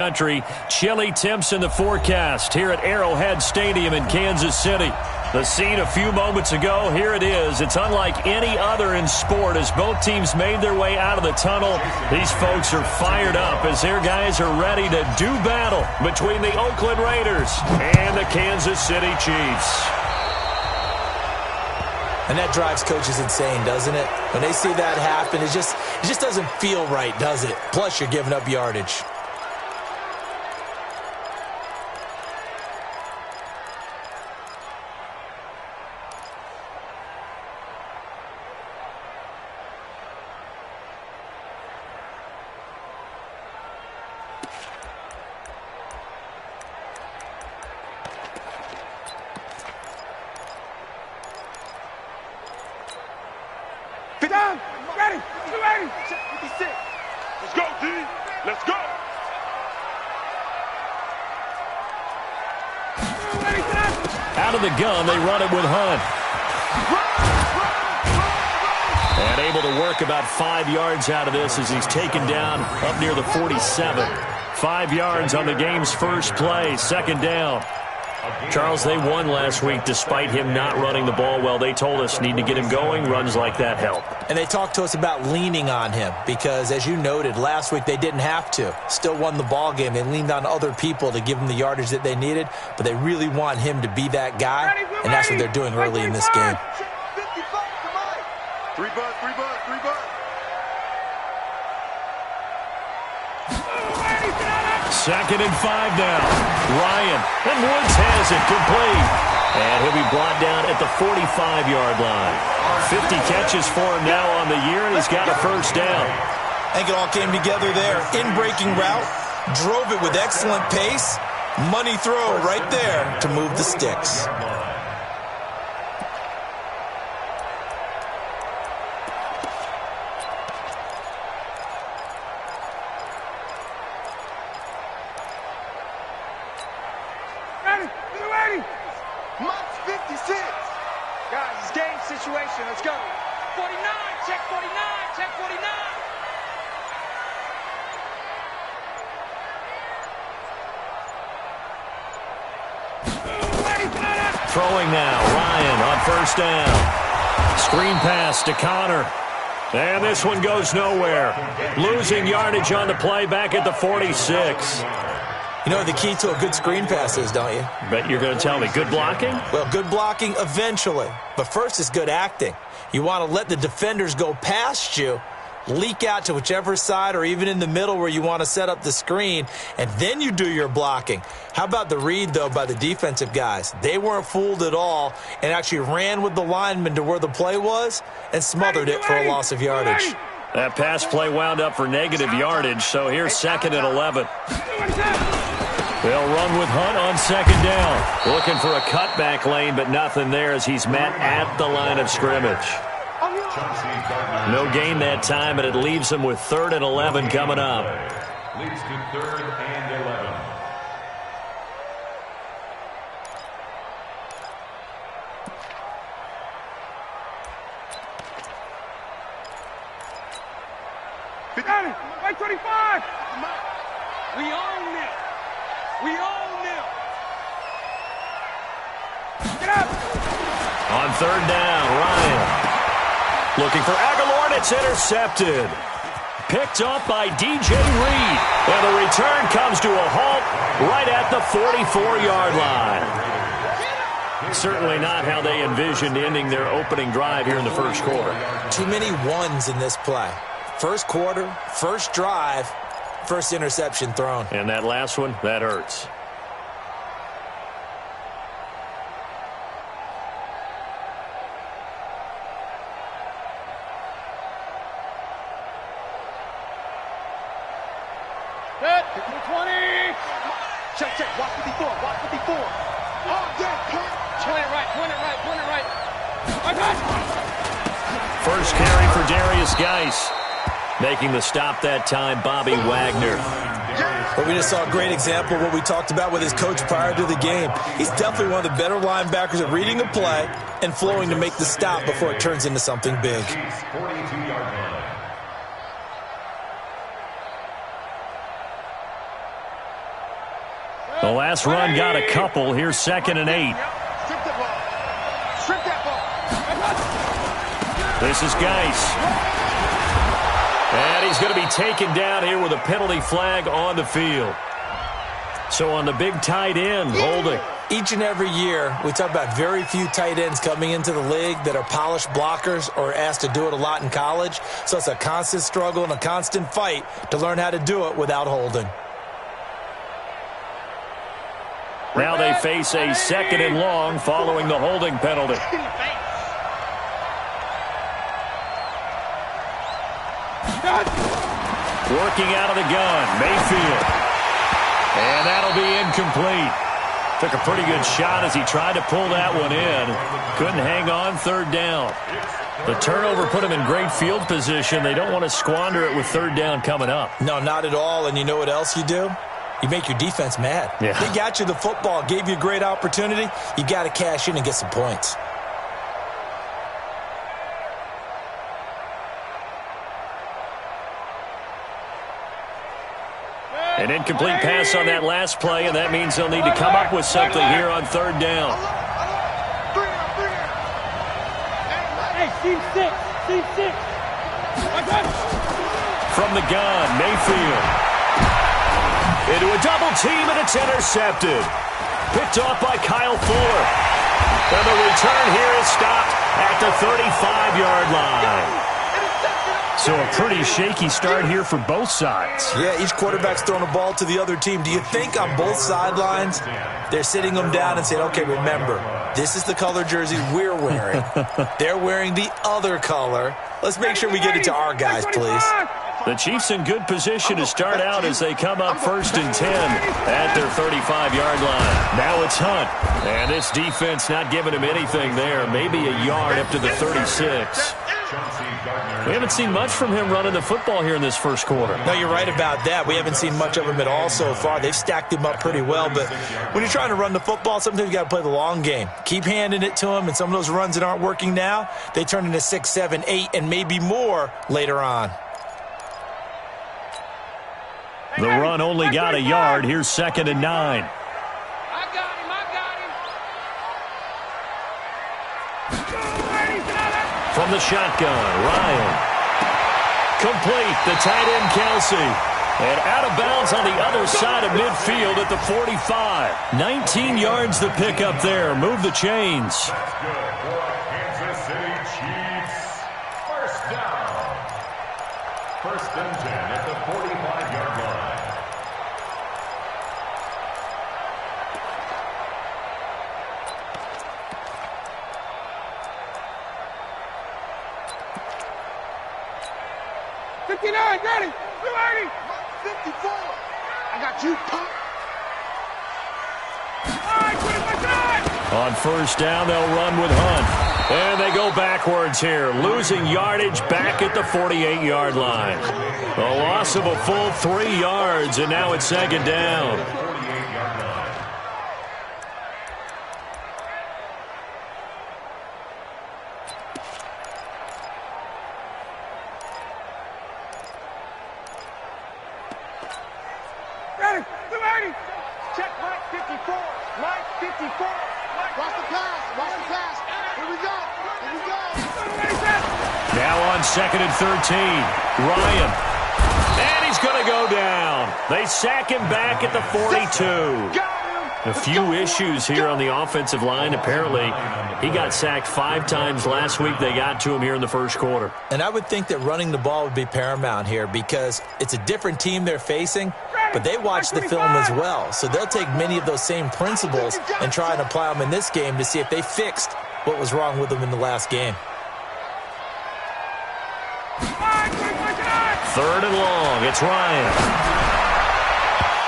Country. Chilly temps in the forecast here at Arrowhead Stadium in Kansas City. The scene a few moments ago, here it is. It's unlike any other in sport as both teams made their way out of the tunnel. These folks are fired up as their guys are ready to do battle between the Oakland Raiders and the Kansas City Chiefs. And that drives coaches insane, doesn't it? When they see that happen, it just doesn't feel right, does it? Plus, you're giving up yardage. Get down! Ready! 280! 56! Let's go, D! Let's go! Out of the gun, they run it with Hunt. And able to work about 5 yards out of this as he's taken down up near the 47. 5 yards on the game's first play, second down. Charles, they won last week despite him not running the ball well. They told us need to get him going. Runs like that help. And they talked to us about leaning on him because, as you noted, last week they didn't have to. Still won the ball game. They leaned on other people to give them the yardage that they needed, but they really want him to be that guy, and that's what they're doing early in this game. 3 bucks, 3 bucks, 3 bucks. Second and 5 now. Ryan, and Woods has it complete. And he'll be brought down at the 45-yard line. 50 catches for him now on the year, and he's got a first down. I think it all came together there. In-breaking route, drove it with excellent pace. Money throw right there to move the sticks. Max 56. Guys, it's game situation. Let's go. 49, check 49, check 49. Throwing now, Ryan on first down. Screen pass to Connor. And this one goes nowhere. Losing yardage on the play back at the 46. You know what the key to a good screen pass is, don't you? Bet you're going to tell me good blocking? Well, good blocking eventually. But first is good acting. You want to let the defenders go past you, leak out to whichever side or even in the middle where you want to set up the screen, and then you do your blocking. How about the read, though, by the defensive guys? They weren't fooled at all and actually ran with the lineman to where the play was and smothered it for a loss of yardage. That pass play wound up for negative yardage, so here's second and 11. They'll run with Hunt on second down. Looking for a cutback lane, but nothing there as he's met at the line of scrimmage. No gain that time, and it leaves him with 3rd and 11 coming up. Leads to 3rd and 11. Right 25. We own them. We own them. Get up. On 3rd down, Ryan. Looking for Aguilar, and it's intercepted. Picked up by DJ Reed. And the return comes to a halt right at the 44-yard line. Certainly not how they envisioned ending their opening drive here in the first quarter. Too many ones in this play. First quarter, first drive, first interception thrown. And that last one, that hurts. Set. 20. Check, check. Watch 54. Watch 54. Oh, yeah. Point it right, point it right, point it right. First carry for Darius Geis. Making the stop that time, Bobby Wagner. But we just saw a great example of what we talked about with his coach prior to the game. He's definitely one of the better linebackers at reading a play and flowing to make the stop before it turns into something big. 42-yard line. The last run got a couple. Here's 2nd and 8. Strip that ball. Strip that ball. This is Geis. And he's going to be taken down here with a penalty flag on the field. So on the big tight end, holding. Each and every year, we talk about very few tight ends coming into the league that are polished blockers or asked to do it a lot in college. So it's a constant struggle and a constant fight to learn how to do it without holding. Now they face a 2nd and long following the holding penalty. Working out of the gun, Mayfield. And that'll be incomplete. Took a pretty good shot as he tried to pull that one in. Couldn't hang on 3rd down. The turnover put him in great field position. They don't want to squander it with 3rd down coming up. No, not at all. And you know what else you do? You make your defense mad. Yeah. They got you the football, gave you a great opportunity. You got to cash in and get some points. An incomplete pass on that last play, and that means they'll need to come up with something here on 3rd down. Hey, team 6. Team 6. From the gun, Mayfield. Into a double team, and it's intercepted. Picked off by Kyle Fuller. And the return here is stopped at the 35-yard line. So a pretty shaky start here for both sides. Yeah, each quarterback's throwing a ball to the other team. Do you think on both sidelines they're sitting them down and saying, okay, remember, this is the color jersey we're wearing. They're wearing the other color. Let's make sure we get it to our guys, please. The Chiefs in good position to start out as they come up 1st and 10 at their 35-yard line. Now it's Hunt. And this defense not giving him anything there. Maybe a yard up to the 36. We haven't seen much from him running the football here in this first quarter. No, you're right about that. We haven't seen much of him at all so far. They've stacked him up pretty well, but when you're trying to run the football, sometimes you got to play the long game. Keep handing it to him, and some of those runs that aren't working now, they turn into 6, 7, 8, and maybe more later on. The run only got a yard. Here's 2nd and 9. I got him. From the shotgun, Ryan. Complete, the tight end, Kelsey. And out of bounds on the other side of midfield at the 45. 19 yards the pick up there. Move the chains. That's good for Kansas City Chiefs. 1st down. 1st and 10 at the 45-yard line. Got him. 280. 54. I got you, punk. On 1st down, they'll run with Hunt. And they go backwards here, losing yardage back at the 48-yard line. A loss of a full 3 yards, and now it's 2nd down. Check Mike 54. Mike 54. Watch the pass. Watch the pass. Here we go. Here we go. Now on 2nd and 13. Ryan. And he's going to go down. They sack him back at the 42. A few issues here on the offensive line. Apparently, he got sacked 5 times last week. They got to him here in the first quarter. And I would think that running the ball would be paramount here because it's a different team they're facing, but they watch the film as well. So they'll take many of those same principles and try and apply them in this game to see if they fixed what was wrong with them in the last game. 3rd and long. It's Ryan.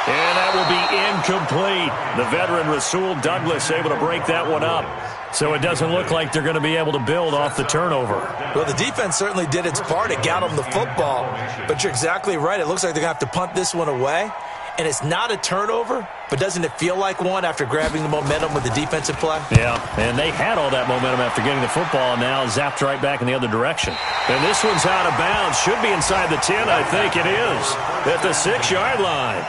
And that will be incomplete. The veteran Rasul Douglas able to break that one up. So it doesn't look like they're going to be able to build off the turnover. Well, the defense certainly did its part. It got them the football. But you're exactly right. It looks like they're going to have to punt this one away. And it's not a turnover, but doesn't it feel like one after grabbing the momentum with the defensive play? Yeah, and they had all that momentum after getting the football, and now zapped right back in the other direction. And this one's out of bounds. Should be inside the 10, I think it is. At the 6-yard line.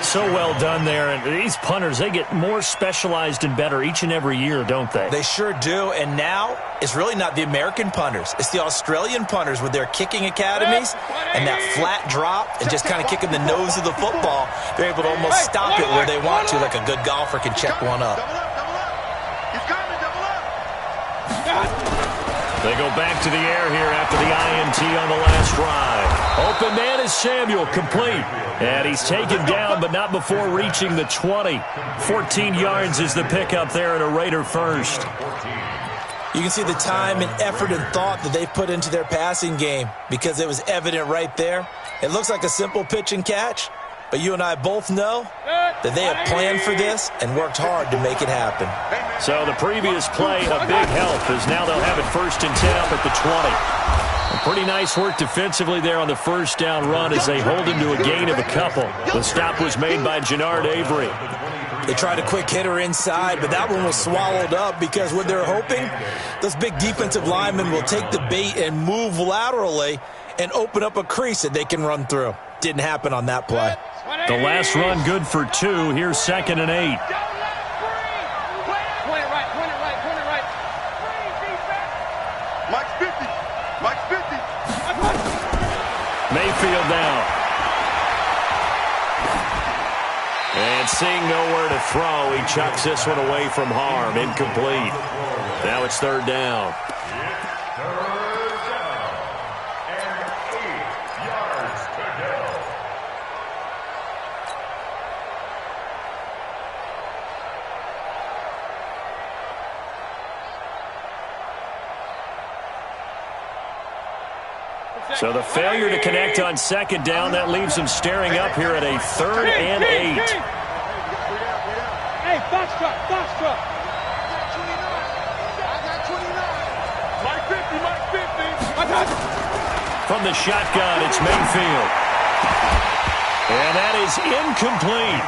So well done there. And these punters, they get more specialized and better each and every year, don't they? They sure do. And now it's really not the American punters. It's the Australian punters with their kicking academies and that flat drop and just kind of kicking the nose of the football. They're able to almost stop it where they want to, like a good golfer can check one up. They go back to the air here after the INT on the last drive. Open man is Samuel, complete. And he's taken down, but not before reaching the 20. 14 yards is the pickup there and a Raider first. You can see the time and effort and thought that they've put into their passing game because it was evident right there. It looks like a simple pitch and catch, but you and I both know that they have planned for this and worked hard to make it happen. So the previous play, a big help, as now they'll have it 1st and 10 up at the 20. And pretty nice work defensively there on the first down run as they hold him to a gain of a couple. The stop was made by Jannard Avery. They tried a quick hitter inside, but that one was swallowed up because what they're hoping, those big defensive linemen will take the bait and move laterally and open up a crease that they can run through. Didn't happen on that play. The last run good for 2. Here's 2nd and 8. Mike's 50. Mike's 50. Mayfield down. And seeing nowhere to throw, he chucks this one away from harm. Incomplete. Now it's 3rd down. So the failure to connect on 2nd down, that leaves him staring up here at a 3rd and 8. Hey, box truck, box truck. I got 29. Mike 50, Mike 50. From the shotgun, it's Mayfield. And that is incomplete.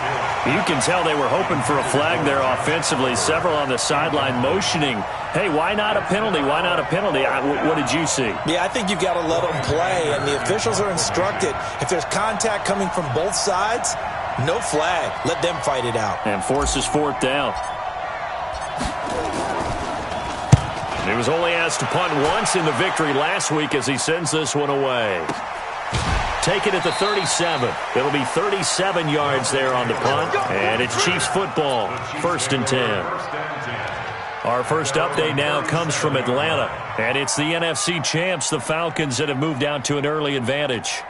You can tell they were hoping for a flag there offensively. Several on the sideline motioning, hey, why not a penalty? Why not a penalty? What did you see? Yeah, I think you've got to let them play, and the officials are instructed. If there's contact coming from both sides, no flag. Let them fight it out. And forces 4th down. He was only asked to punt once in the victory last week as he sends this one away. Take it at the 37. It'll be 37 yards there on the punt. And it's Chiefs football, 1st and 10. Our first update now comes from Atlanta. And it's the NFC champs, the Falcons, that have moved out to an early advantage.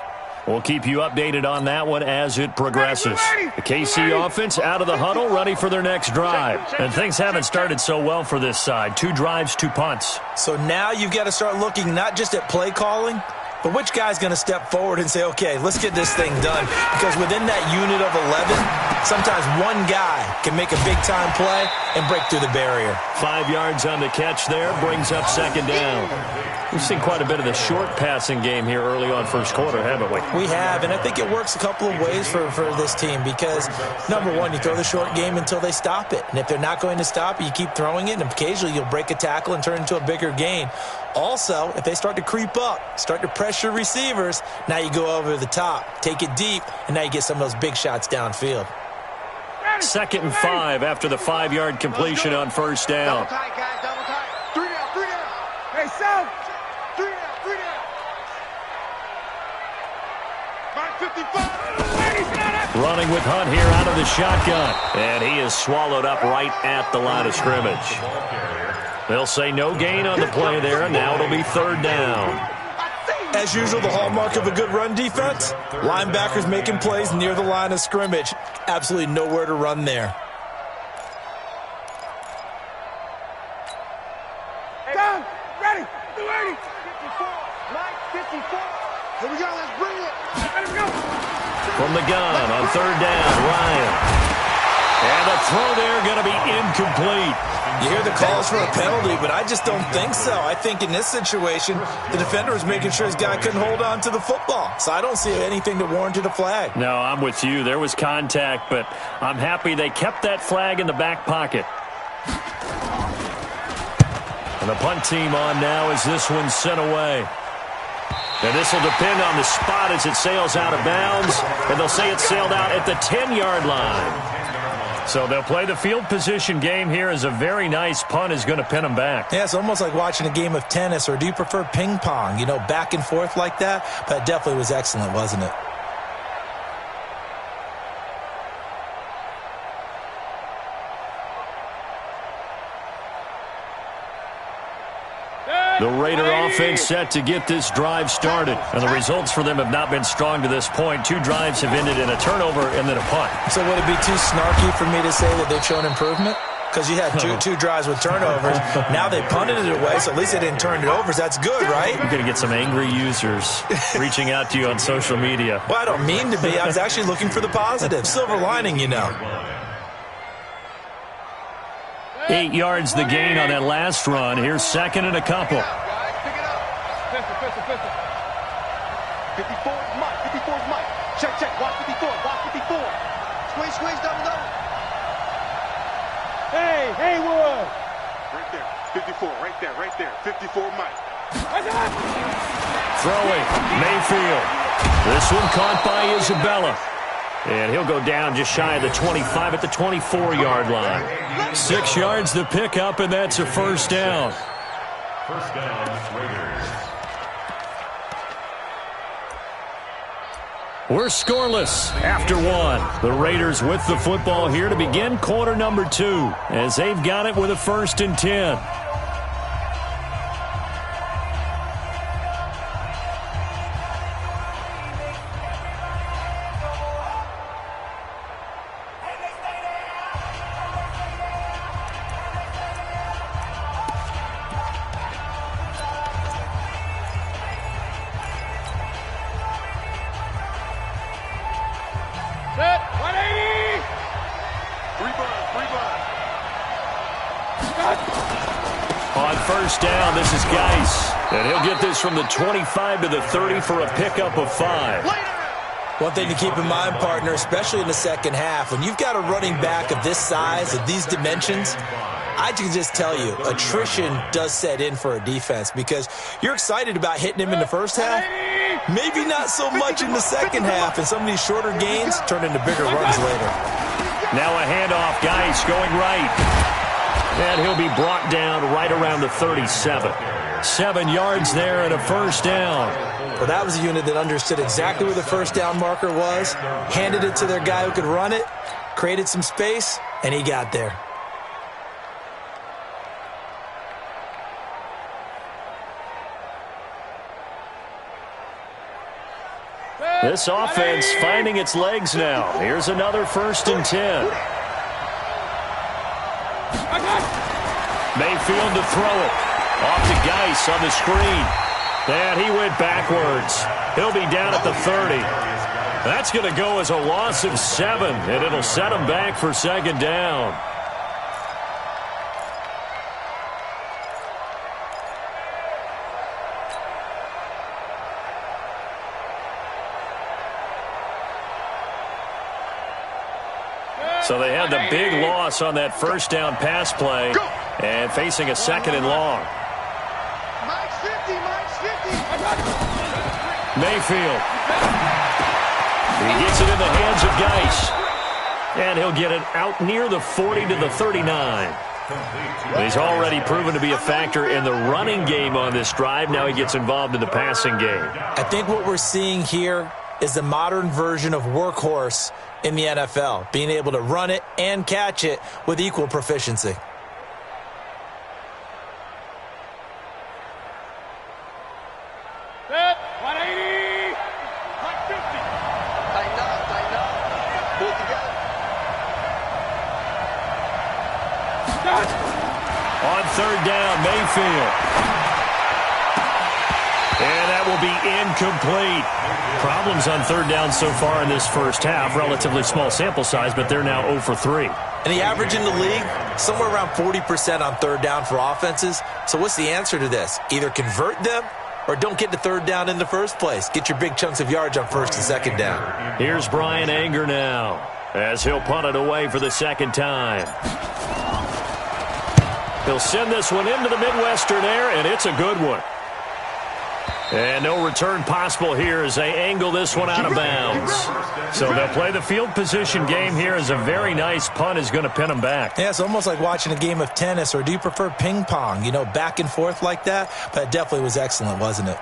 We'll keep you updated on that one as it progresses. The KC offense out of the huddle, ready for their next drive. And things haven't started so well for this side. 2 drives, 2 punts. So now you've got to start looking not just at play calling, but which guy's going to step forward and say, okay, let's get this thing done? Because within that unit of 11, sometimes one guy can make a big-time play and break through the barrier. 5 yards on the catch there, brings up 2nd down. We've seen quite a bit of the short passing game here early on first quarter, haven't we? We have, and I think it works a couple of ways for this team because, number one, you throw the short game until they stop it. And if they're not going to stop it, you keep throwing it, and occasionally you'll break a tackle and turn it into a bigger gain. Also, if they start to creep up, start to pressure receivers, now you go over the top, take it deep, and now you get some of those big shots downfield. 2nd and 5 after the 5-yard completion on 1st down. Double tight, guys, double tight. 3 down, 3 down. Hey, Sam. 3 down, 3 down. Mike 55. Running with Hunt here out of the shotgun. And he is swallowed up right at the line of scrimmage. They'll say no gain on the play there, and now it'll be 3rd down. As usual, the hallmark of a good run defense, linebackers making plays near the line of scrimmage. Absolutely nowhere to run there. Down, ready, 280. 54, Mike 54. Here we go, let's bring it. Let's go. From the gun on 3rd down, Ryan. And the throw there going to be incomplete. You hear the calls for a penalty, but I just don't think so. I think in this situation, the defender was making sure his guy couldn't hold on to the football. So I don't see anything that warranted a flag. No, I'm with you. There was contact, but I'm happy they kept that flag in the back pocket. And the punt team on now as this one's sent away. And this will depend on the spot as it sails out of bounds. And they'll say it sailed out at the 10-yard line. So they'll play the field position game here as a very nice punt is going to pin them back. Yeah, it's almost like watching a game of tennis, or do you prefer ping pong? You know, back and forth like that? But it definitely was excellent, wasn't it? The Raider offense set to get this drive started. And the results for them have not been strong to this point. 2 drives have ended in a turnover and then a punt. So would it be too snarky for me to say that they've shown improvement? Because you had two drives with turnovers. Now they punted it away, so at least they didn't turn it over. So that's good, right? You're going to get some angry users reaching out to you on social media. Well, I don't mean to be. I was actually looking for the positive. Silver lining, you know. 8 yards the gain on that last run. Here's second and a couple. Pick it up. Pistol. 54 is Mike. 54 is Mike. Check. Watch 54. Squeeze, double. Hey, Haywood. Right there. 54, right there. 54 Mike. Throwing. Mayfield. This one caught by Isabella. And he'll go down just shy of the 25 at the 24-yard line. 6 yards the pickup, and that's a first down. First down, Raiders. We're scoreless after 1. The Raiders with the football here to begin quarter number 2 as they've got it with a 1st and 10. Set. 180. Three bud. On first down, this is Geis. And he'll get this from the 25 to the 30 for a pickup of 5. One thing to keep in mind, partner, especially in the second half, when you've got a running back of this size, of these dimensions, I can just tell you, attrition does set in for a defense because you're excited about hitting him in the first half. Maybe not so much in the second half, and some of these shorter gains turn into bigger runs later. Now a handoff, Geis going right. And he'll be brought down right around the 37. 7 yards there and a first down. Well, that was a unit that understood exactly where the first down marker was, handed it to their guy who could run it, created some space, and he got there. This offense finding its legs now. Here's another 1st and 10. Mayfield to throw it. Off to Geis on the screen. And he went backwards. He'll be down at the 30. That's going to go as a loss of 7, and it'll set him back for second down. So they had the big loss on that first down pass play and facing a 2nd and long. Mike's 50. Mayfield. He gets it in the hands of Geis. And he'll get it out near the 40 to the 39. He's already proven to be a factor in the running game on this drive. Now he gets involved in the passing game. I think what we're seeing here is the modern version of workhorse in the NFL, being able to run it and catch it with equal proficiency. Set. 180. Mike 50. Tighten up. Pull together. On third down, Mayfield. And that will be incomplete. Problems on third down so far in this first half. Relatively small sample size, but they're now 0 for 3. And the average in the league, somewhere around 40% on third down for offenses. So what's the answer to this? Either convert them or don't get to third down in the first place. Get your big chunks of yards on first and second down. Here's Brian Anger now as he'll punt it away for the second time. He'll send this one into the Midwestern air, and it's a good one. And no return possible here as they angle this one out of bounds. So they'll play the field position game here as a very nice punt is going to pin them back. Yeah, it's almost like watching a game of tennis, or do you prefer ping pong? You know, back and forth like that? But it definitely was excellent, wasn't it?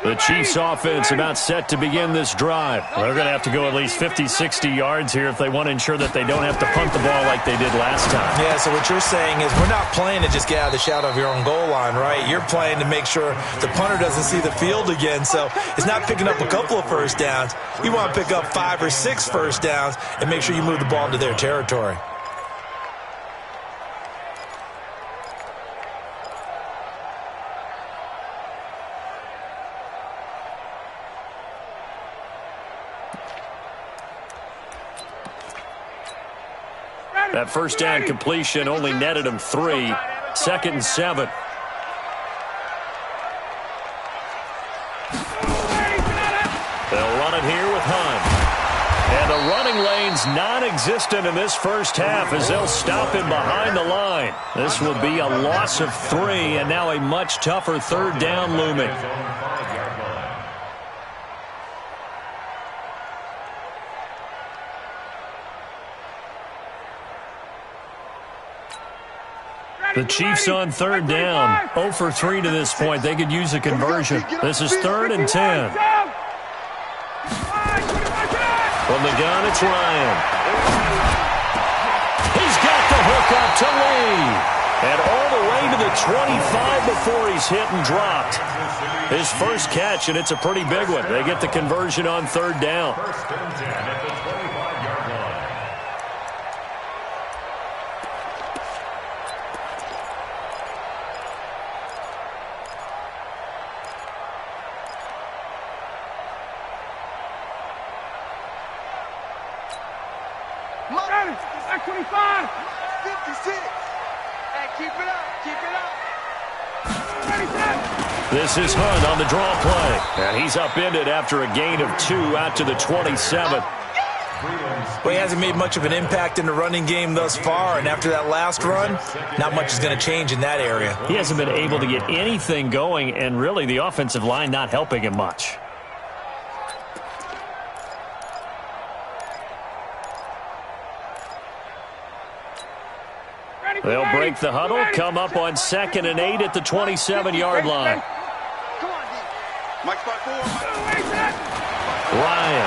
The Chiefs offense about set to begin this drive. They're going to have to go at least 50, 60 yards here if they want to ensure that they don't have to punt the ball like they did last time. Yeah, so what you're saying is we're not playing to just get out of the shadow of your own goal line, right? You're playing to make sure the punter doesn't see the field again. So it's not picking up a couple of first downs. You want to pick up 5 or 6 first downs and make sure you move the ball into their territory. That first down completion only netted him 3. 2nd and 7. They'll run it here with Hunt. And the running lane's non-existent in this first half as they'll stop him behind the line. This will be a loss of 3 and now a much tougher 3rd down looming. The Chiefs on 3rd down. 0 for 3 to this point. They could use a conversion. This is 3rd and 10. From the gun, it's Ryan. He's got the hook up to Lee. And all the way to the 25 before he's hit and dropped. His first catch, and it's a pretty big one. They get the conversion on 3rd down. 1st and 10 at the 25-yard line. At 25, 56. Hey, keep it up, keep it up. Ready, set. This is Hunt on the draw play. And he's upended after a gain of 2 out to the 27. Well, he hasn't made much of an impact in the running game thus far, and after that last run, not much is going to change in that area. He hasn't been able to get anything going, and really the offensive line not helping him much. They'll break the huddle, come up on 2nd and 8 at the 27-yard line. Come on, D. Mike spot 4. Ryan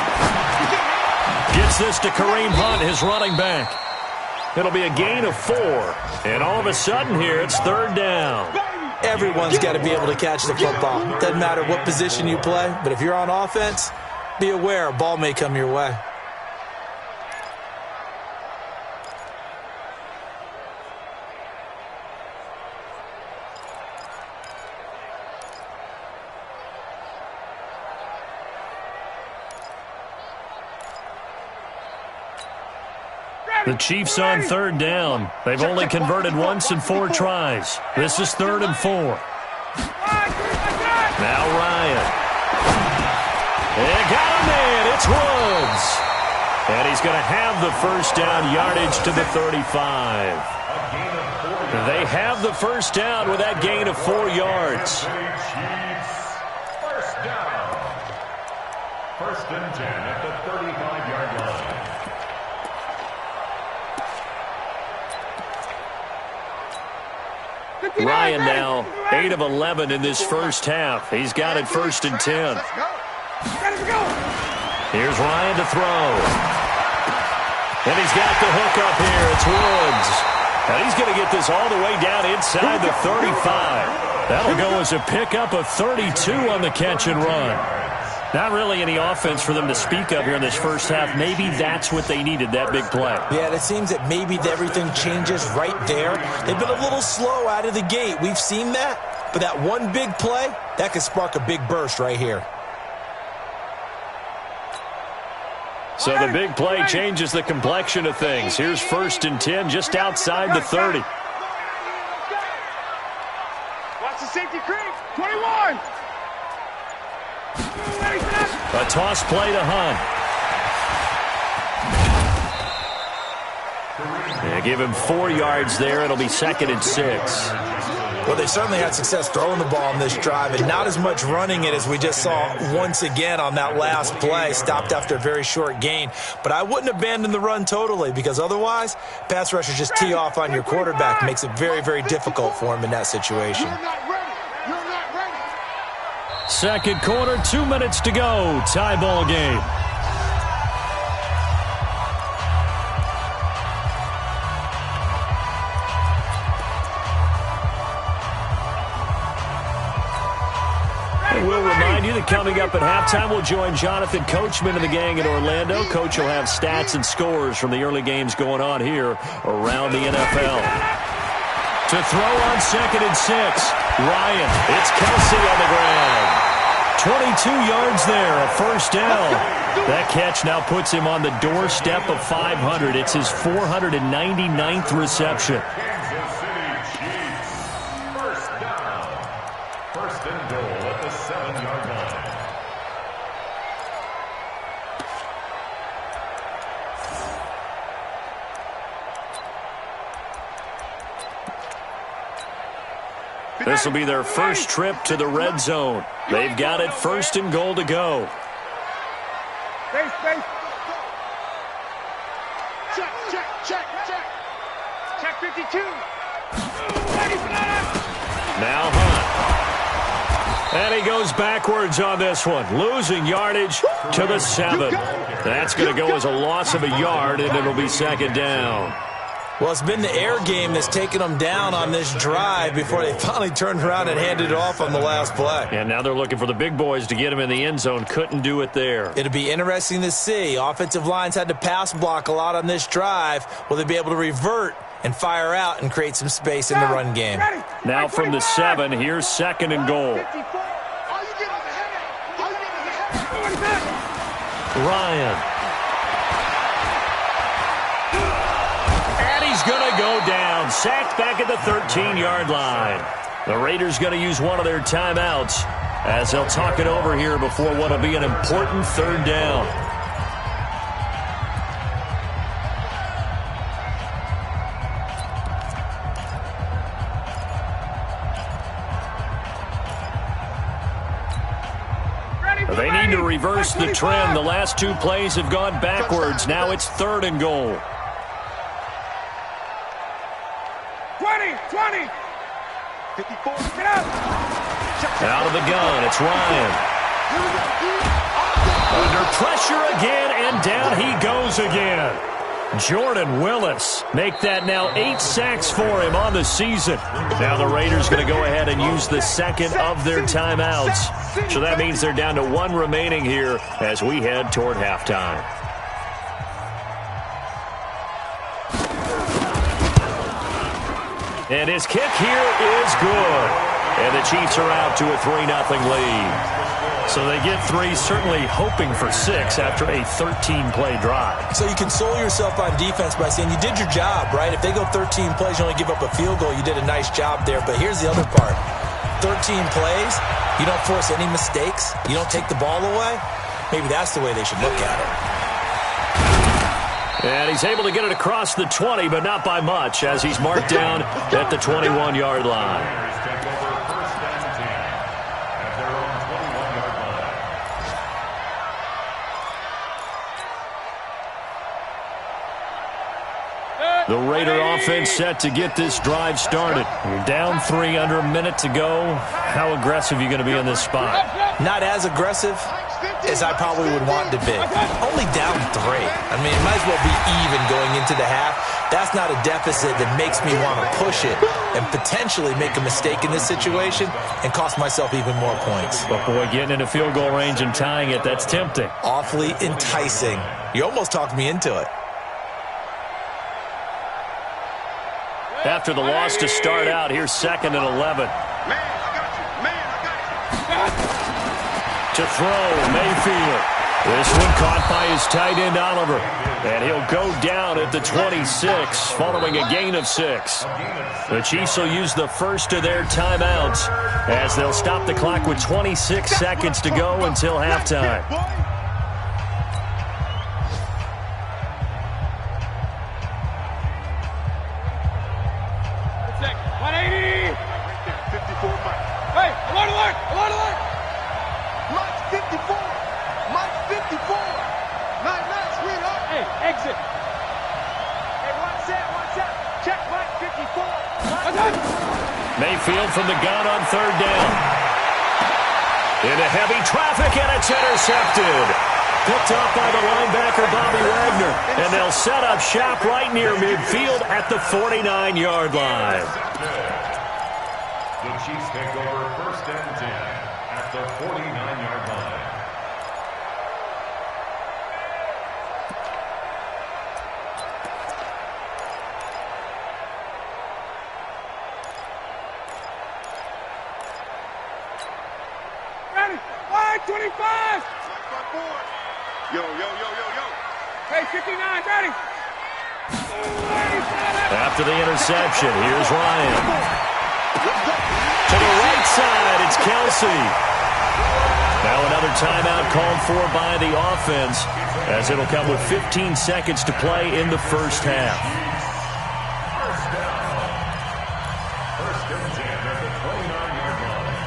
gets this to Kareem Hunt, his running back. It'll be a gain of 4. And all of a sudden here, it's 3rd down. Everyone's got to be able to catch the football. Doesn't matter what position you play, but if you're on offense, be aware a ball may come your way. The Chiefs on 3rd down. They've only converted once in 4 tries. This is 3rd and 4. Now Ryan. And got him in. It's Woods. And he's going to have the first down yardage to the 35. They have the first down with that gain of 4 yards. First down. 1st and 10 at the 35-yard line. Ryan now 8 of 11 in this first half. He's got it 1st and 10. Here's Ryan to throw. And he's got the hook up here. It's Woods. And he's going to get this all the way down inside the 35. That'll go as a pickup of 32 on the catch and run. Not really any offense for them to speak of here in this first half. Maybe that's what they needed, that big play. Yeah, it seems that maybe everything changes right there. They've been a little slow out of the gate. We've seen that. But that one big play, that could spark a big burst right here. So the big play changes the complexion of things. Here's 1st and 10 just outside the 30. Watch the safety creep. 21. A toss play to Hunt. They give him 4 yards there. It'll be 2nd and 6. Well, they certainly had success throwing the ball on this drive, and not as much running it as we just saw once again on that last play. Stopped after a very short gain. But I wouldn't abandon the run totally, because otherwise, pass rushers just tee off on your quarterback. Makes it very, very difficult for him in that situation. You're not ready. You're not ready. Second quarter, 2 minutes to go. Tie ball game. We'll remind you that coming up at halftime, we'll join Jonathan Coachman and the gang in Orlando. Coach will have stats and scores from the early games going on here around the NFL. To throw on 2nd and 6, Ryan. It's Kelsey on the ground. 22 yards there, a first down. That catch now puts him on the doorstep of 500. It's his 499th reception. Kansas City Chiefs. First down. First and goal at the 7-yard line. This will be their first trip to the red zone. They've got it 1st and goal to go. Space, space. Check, check, check, check. Check 52. Ready for that. Now Hunt. And he goes backwards on this one, losing yardage to the 7. That's going to go as a loss of a yard, and it'll be 2nd down. Well, it's been the air game that's taken them down on this drive before they finally turned around and handed it off on the last play. And now they're looking for the big boys to get him in the end zone. Couldn't do it there. It'll be interesting to see. Offensive lines had to pass block a lot on this drive. Will they be able to revert and fire out and create some space in the run game? Now from the 7, here's 2nd and goal. 54. All you get is a headache. All you get is a headache. Ryan. He's going to go down. Sacked back at the 13-yard line. The Raiders going to use one of their timeouts as they'll talk it over here before what will be an important 3rd down. They need to reverse the trend. The last 2 plays have gone backwards. Now it's 3rd and goal. 20. 54. Get out. Out of the gun, it's Ryan. Under pressure again, and down he goes again. Jordan Willis make that now 8 sacks for him on the season. Now the Raiders going to go ahead and use the 2nd of their timeouts. So that means they're down to 1 remaining here as we head toward halftime. And his kick here is good. And the Chiefs are out to a 3-0 lead. So they get 3, certainly hoping for 6 after a 13-play drive. So you console yourself on defense by saying you did your job, right? If they go 13 plays, you only give up a field goal, you did a nice job there. But here's the other part. 13 plays, you don't force any mistakes, you don't take the ball away. Maybe that's the way they should look at it. And he's able to get it across the 20, but not by much, as he's marked down at the 21-yard line. Raiders take over 1st and 10 at their own 21-yard line. The Raider offense set to get this drive started. You're down 3, under a minute to go. How aggressive are you going to be in this spot? Not as aggressive as I probably would want to be. Only down 3. I mean, it might as well be even going into the half. That's not a deficit that makes me want to push it and potentially make a mistake in this situation and cost myself even more points. But boy, getting into field goal range and tying it, that's tempting. Awfully enticing. You almost talked me into it. After the loss to start out, here's 2nd and 11. Man, I got you. Man, I got you. To throw, Mayfield. This one caught by his tight end, Oliver. And he'll go down at the 26, following a gain of 6. The Chiefs will use the first of their timeouts as they'll stop the clock with 26 seconds to go until halftime. Mayfield from the gun on third down. Into heavy traffic, and it's intercepted. Picked up by the linebacker, Bobby Wagner. And they'll set up shop right near midfield at the 49-yard line. The Chiefs take over 1st and 10 at the 49-yard line. Ready? 25! Yo, yo, yo, yo, yo. Hey, 59, ready? After the interception, here's Ryan. To the right side, it's Kelsey. Now another timeout called for by the offense, as it'll come with 15 seconds to play in the first half. First down. 1st and 10 at the 29-yard line.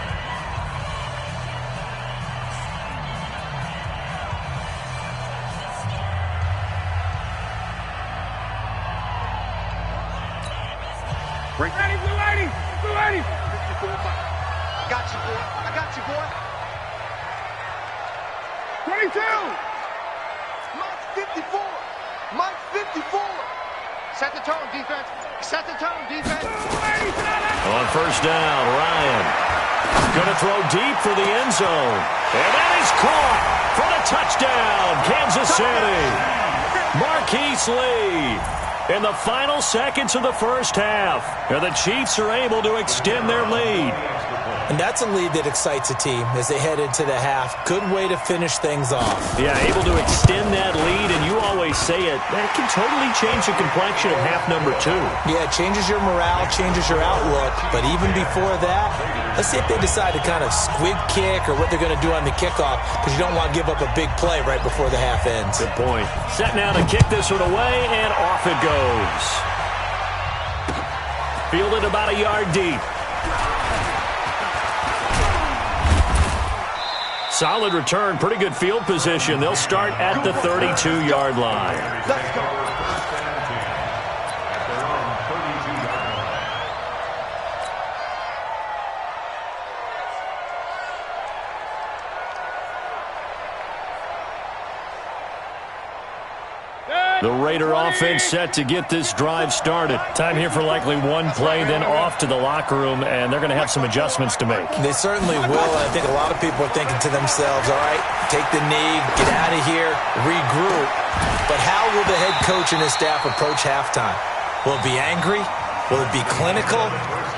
Ready, blue 80! Blue 80! I got you, boy. I got you, boy. 22! Mike 54. Mike 54. Set the tone, defense. Set the tone, defense. On first down, Ryan. Going to throw deep for the end zone. And that is caught for the touchdown, Kansas City. Marquise Lee. In the final seconds of the first half, and the Chiefs are able to extend their lead. And that's a lead that excites a team as they head into the half. Good way to finish things off. Yeah, able to extend that lead, and you always say it, that can totally change the complexion of half number 2. Yeah, it changes your morale, changes your outlook. But even before that, let's see if they decide to kind of squib kick or what they're going to do on the kickoff, because you don't want to give up a big play right before the half ends. Good point. Set now to kick this one away, and off it goes. Fielded about a yard deep. Solid return, pretty good field position. They'll start at the 32-yard line. Let's go. The Raider offense set to get this drive started. Time here for likely one play, then off to the locker room, and they're going to have some adjustments to make. They certainly will, and I think a lot of people are thinking to themselves, all right, take the knee, get out of here, regroup. But how will the head coach and his staff approach halftime? Will it be angry? Will it be clinical?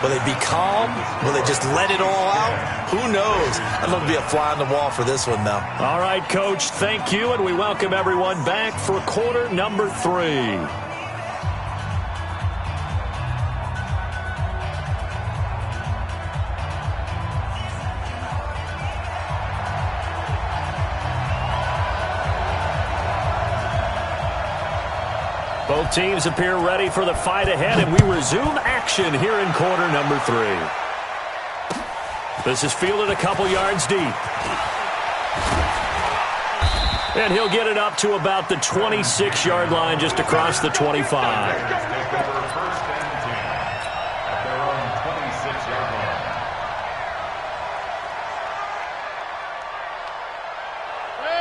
Will they be calm? Will they just let it all out? Who knows? I'd love to be a fly on the wall for this one, though. All right, Coach, thank you, and we welcome everyone back for quarter number 3. Both teams appear ready for the fight ahead, and we resume action here in quarter number 3. This is fielded a couple yards deep. And he'll get it up to about the 26-yard line, just across the 25.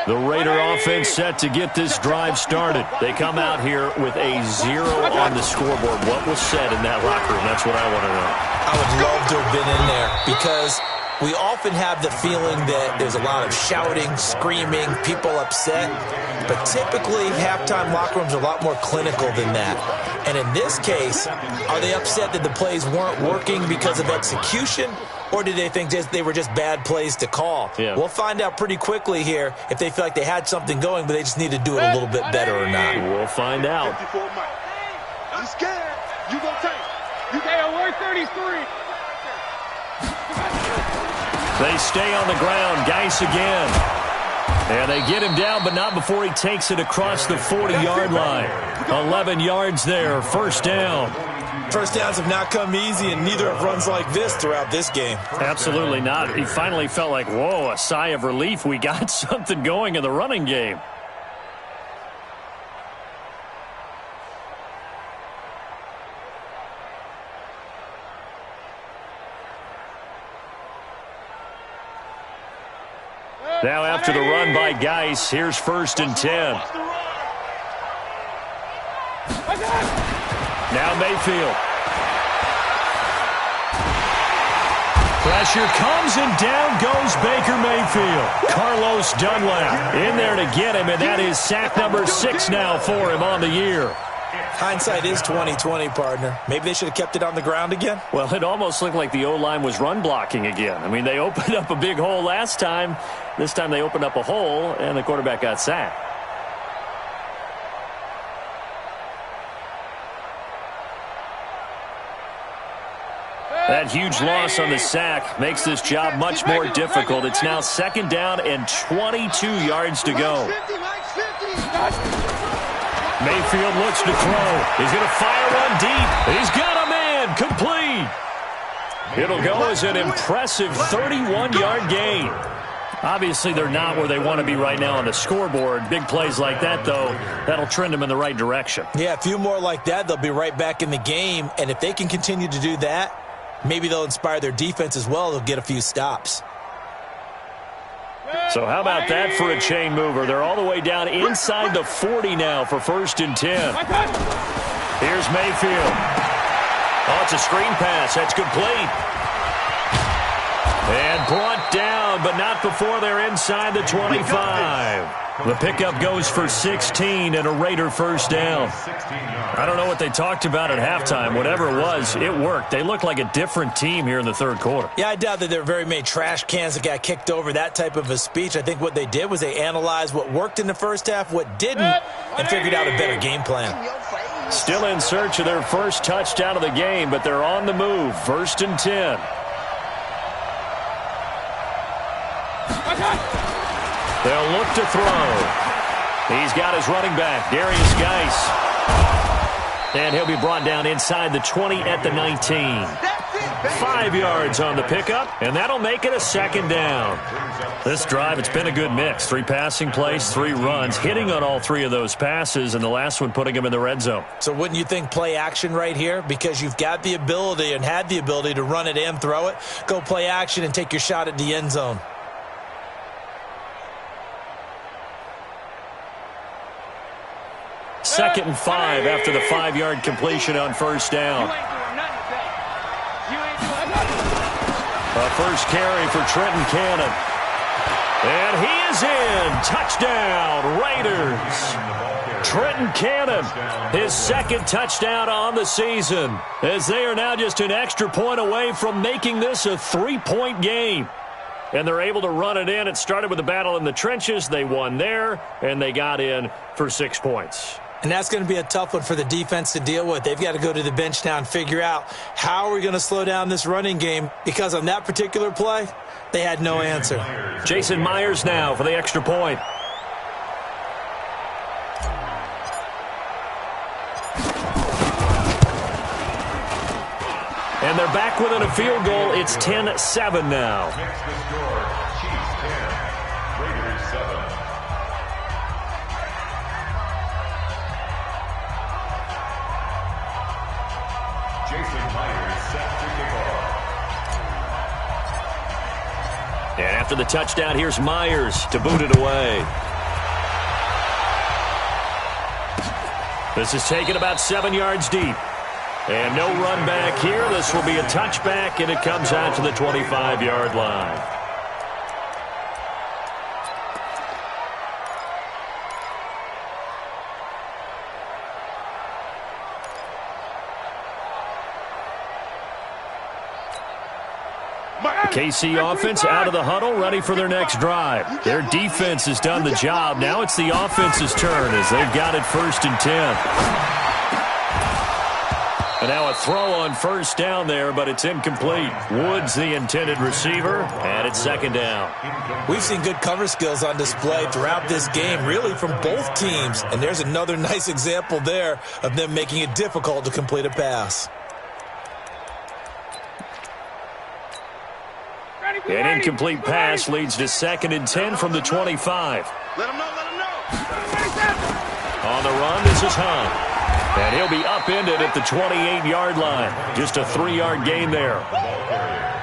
The Raider offense set to get this drive started. They come out here with a 0 on the scoreboard. What was said in that locker room? That's what I want to know. I would love to have been in there, because we often have the feeling that there's a lot of shouting, screaming, people upset. But typically, halftime locker rooms are a lot more clinical than that. And in this case, are they upset that the plays weren't working because of execution? Or did they think they were just bad plays to call? Yeah. We'll find out pretty quickly here if they feel like they had something going, but they just need to do it a little bit better or not. We'll find out. 54 Mike. You scared? You gonna take? You Hey, we're 33. They stay on the ground. Geis again. And they get him down, but not before he takes it across the 40-yard line. 11 yards there, first down. First downs have not come easy, and neither have runs like this throughout this game. Absolutely not. He finally felt like, whoa, a sigh of relief. We got something going in the running game. Now after the run by Geis, here's 1st and 10. Now Mayfield. Pressure comes and down goes Baker Mayfield. Carlos Dunlap in there to get him, and that is sack number 6 now for him on the year. Hindsight is 20/20, partner. Maybe they should have kept it on the ground again. Well, it almost looked like the O-line was run blocking again. I mean, they opened up a big hole last time. This time they opened up a hole, and the quarterback got sacked. That huge loss on the sack makes this job much more difficult. It's now 2nd down and 22 yards to go. Mayfield looks to throw. He's going to fire one deep. He's got a man complete. It'll go as an impressive 31-yard gain. Obviously, they're not where they want to be right now on the scoreboard. Big plays like that, though, that'll trend them in the right direction. Yeah, a few more like that, they'll be right back in the game. And if they can continue to do that, maybe they'll inspire their defense as well. They'll get a few stops. So how about that for a chain mover? They're all the way down inside the 40 now for 1st and 10. Here's Mayfield. Oh, it's a screen pass. That's complete. And brought down, but not before they're inside the 25. The pickup goes for 16 and a Raider 1st down. I don't know what they talked about at halftime. Whatever it was, it worked. They looked like a different team here in the 3rd quarter. Yeah, I doubt that there were very many trash cans that got kicked over, that type of a speech. I think what they did was they analyzed what worked in the first half, what didn't, and figured out a better game plan. Still in search of their first touchdown of the game, but they're on the move. 1st and 10. They'll look to throw. He's got his running back, Darius Geis. And he'll be brought down inside the 20 at the 19. 5 yards on the pickup, and that'll make it a 2nd down. This drive, it's been a good mix. 3 passing plays, 3 runs, hitting on all 3 of those passes, and the last one putting him in the red zone. So wouldn't you think play action right here? Because you've got the ability and had the ability to run it and throw it. Go play action and take your shot at the end zone. Second and 5 after the 5-yard completion on 1st down. A first carry for Trenton Cannon. And he is in. Touchdown, Raiders. Trenton Cannon, his 2nd touchdown on the season, as they are now just an extra point away from making this a 3-point game. And they're able to run it in. It started with a battle in the trenches. They won there, and they got in for 6 points. And that's going to be a tough one for the defense to deal with. They've got to go to the bench now and figure out how are we going to slow down this running game, because on that particular play, they had no answer. Jason Myers now for the extra point. And they're back within a field goal. It's 10-7 now. Next to score, Chiefs 10, Raiders 7. Jason Myers set to kick off. And after the touchdown, here's Myers to boot it away. This is taken about 7 yards deep. And no run back here. This will be a touchback, and it comes out to the 25-yard line. The KC offense out of the huddle, ready for their next drive. Their defense has done the job. Now it's the offense's turn as they've got it 1st and 10. And now a throw on 1st down there, but it's incomplete. Woods the intended receiver, and it's 2nd down. We've seen good cover skills on display throughout this game, really from both teams. And there's another nice example there of them making it difficult to complete a pass. An incomplete pass leads to 2nd and 10 from the 25. Let him know, let him know. On the run, this is Hunt. And he'll be upended at the 28-yard line. Just a 3-yard gain there.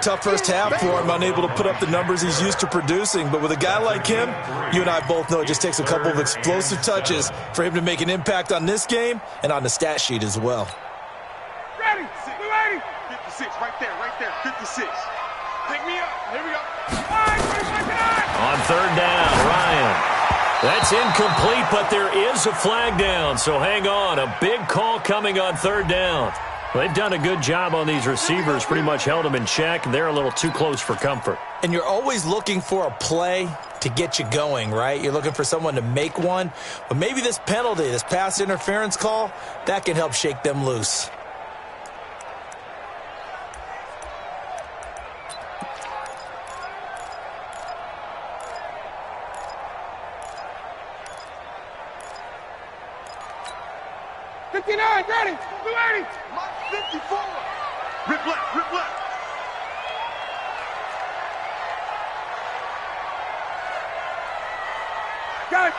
Tough first half for him, unable to put up the numbers he's used to producing. But with a guy like him, you and I both know it just takes a couple of explosive touches for him to make an impact on this game and on the stat sheet as well. Ready? We ready? 56, right there, 56. Pick me up. Here we go. On third down, Ryan. That's incomplete, but there is a flag down, so hang on. A big call coming on third down. They've done a good job on these receivers, pretty much held them in check, and they're a little too close for comfort. And you're always looking for a play to get you going, right? You're looking for someone to make one. But maybe this penalty, this pass interference call, that can help shake them loose. Ready? We ready? Mark 54. Rip left, rip left. Got it.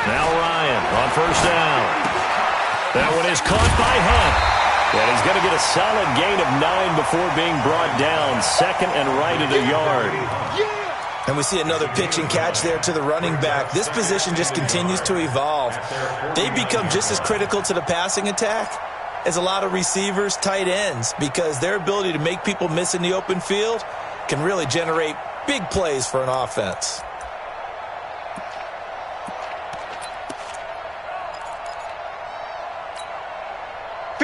Now Ryan on first down. That one is caught by Hunt. And he's going to get a solid gain of 9 before being brought down. Second and right at a yard. And we see another pitch and catch there to the running back. This position just continues to evolve. They become just as critical to the passing attack as a lot of receivers, tight ends, because their ability to make people miss in the open field can really generate big plays for an offense.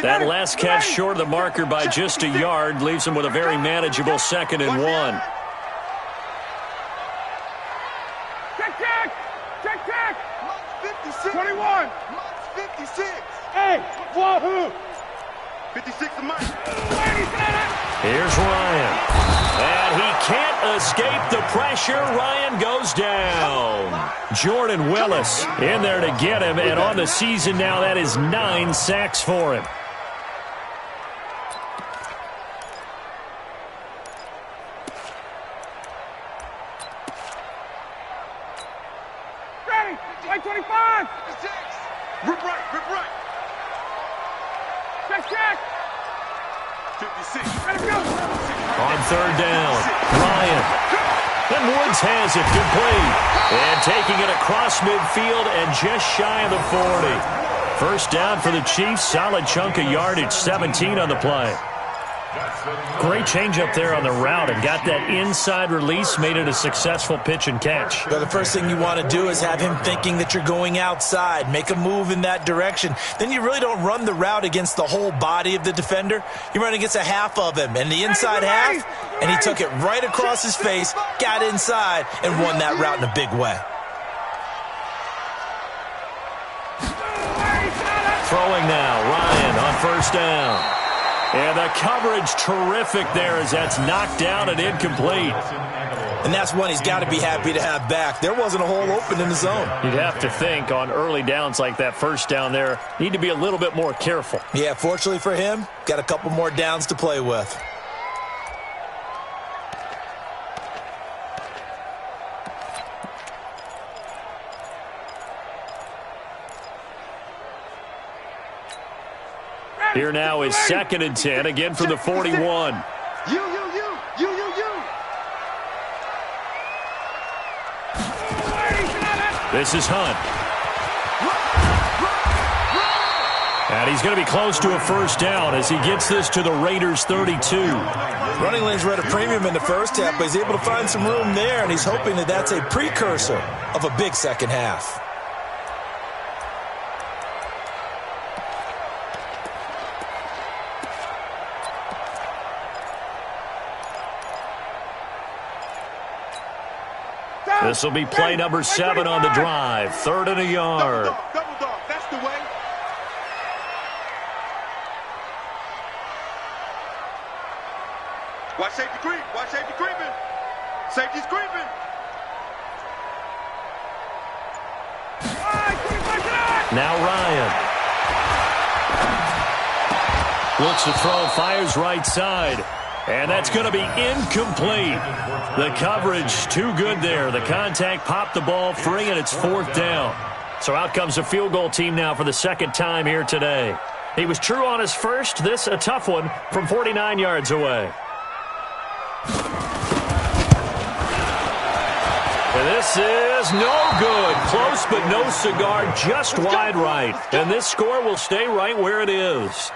That last catch short of the marker by just a yard leaves him with a very manageable 2nd and 1. Check. 56. 21. 56. Hey, wahoo. 56 to Mike. Here's Ryan. And he can't escape the pressure. Ryan goes down. Jordan Willis in there to get him. And on the season now, that is 9 sacks for him. Ready? 25. 56. Rip right. Check. 56. Let him go. On third down, Ryan. And Woods has it complete. And taking it across midfield and just shy of the 40. First down for the Chiefs. Solid chunk of yardage, 17 on the play. Great change up there on the route and got that inside release, made it a successful pitch and catch. Well, the first thing you want to do is have him thinking that you're going outside, make a move in that direction. Then you really don't run the route against the whole body of the defender. You run against a half of him, and the inside half, and he took it right across his face, got inside, and won that route in a big way. Throwing now, Ryan on first down. And the coverage terrific there as that's knocked down and incomplete. And that's one he's got to be happy to have back. There wasn't a hole open in the zone. You'd have to think on early downs like that first down there, need to be a little bit more careful. Yeah, fortunately for him, got a couple more downs to play with. Here now is 2nd and 10, again from the 41. You. This is Hunt. And he's going to be close to a first down as he gets this to the Raiders' 32. Running lanes were at a premium in the first half, but he's able to find some room there, and he's hoping that that's a precursor of a big second half. This will be play number 7 on the drive. 3rd and a yard. Double dog. That's the way. Watch safety creep. Watch safety creeping. Safety's creeping. Now Ryan. Looks to throw, fires right side. And that's going to be incomplete. The coverage too good there. The contact popped the ball free, and it's 4th down. So out comes the field goal team now for the second time here today. He was true on his first. This a tough one from 49 yards away. And this is no good. Close but no cigar, just wide right. And this score will stay right where it is.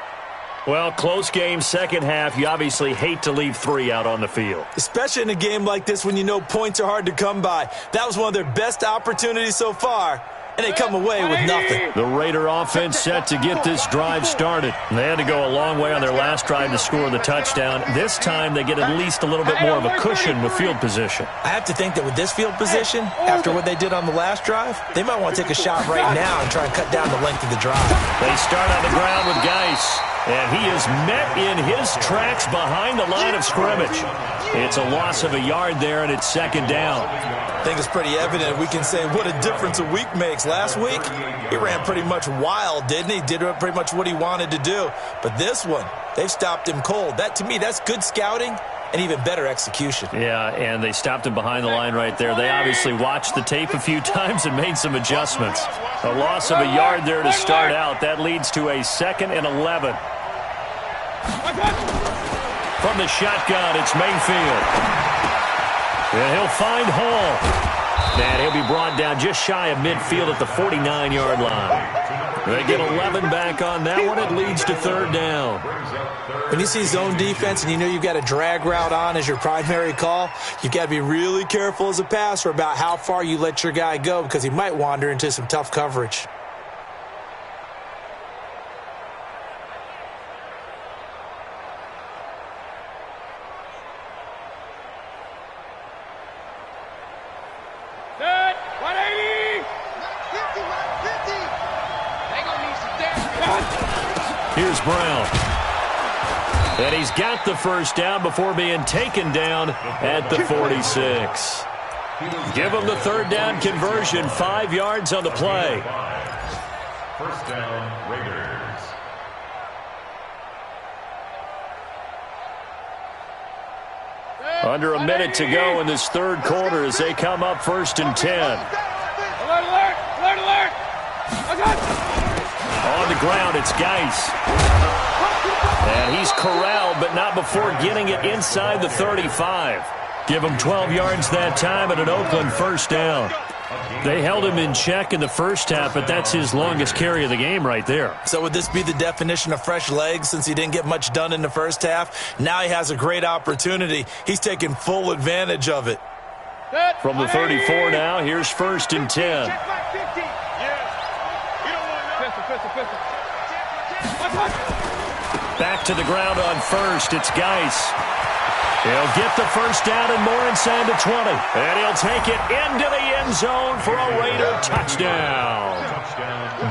Well, close game, second half. You obviously hate to leave 3 out on the field. Especially in a game like this when you know points are hard to come by. That was one of their best opportunities so far, and they come away with nothing. The Raider offense set to get this drive started. They had to go a long way on their last drive to score the touchdown. This time they get at least a little bit more of a cushion with field position. I have to think that with this field position, after what they did on the last drive, they might want to take a shot right now and try and cut down the length of the drive. They start on the ground with Geis. And he is met in his tracks behind the line of scrimmage. It's a loss of a yard there, and it's second down. I think it's pretty evident. We can say what a difference a week makes. Last week, he ran pretty much wild, didn't he? Did pretty much what he wanted to do. But this one, they've stopped him cold. That, to me, that's good scouting and even better execution. Yeah, and they stopped him behind the line right there. They obviously watched the tape a few times and made some adjustments. A loss of a yard there to start out. That leads to a 2nd and 11. From the shotgun, it's Mayfield. And he'll find Hall. And he'll be brought down just shy of midfield at the 49-yard line. They get 11 back on that one. It leads to third down. When you see zone defense and you know you've got a drag route on as your primary call, you've got to be really careful as a passer about how far you let your guy go because he might wander into some tough coverage. Here's Brown. And he's got the first down before being taken down at the 46. Give him the third down conversion, 5 yards on the play. First down, Raiders. Under a minute to go in this third quarter as they come up 1st and 10. Alert, alert, alert, alert. On the ground, it's Geis. And he's corralled, but not before getting it inside the 35. Give him 12 yards that time and an Oakland first down. They held him in check in the first half, but that's his longest carry of the game right there. So would this be the definition of fresh legs since he didn't get much done in the first half? Now he has a great opportunity. He's taking full advantage of it. From the 34 now, here's 1st and 10. Back to the ground on first. It's Geis. He'll get the first down and more inside the 20. And he'll take it into the end zone for a Raider touchdown.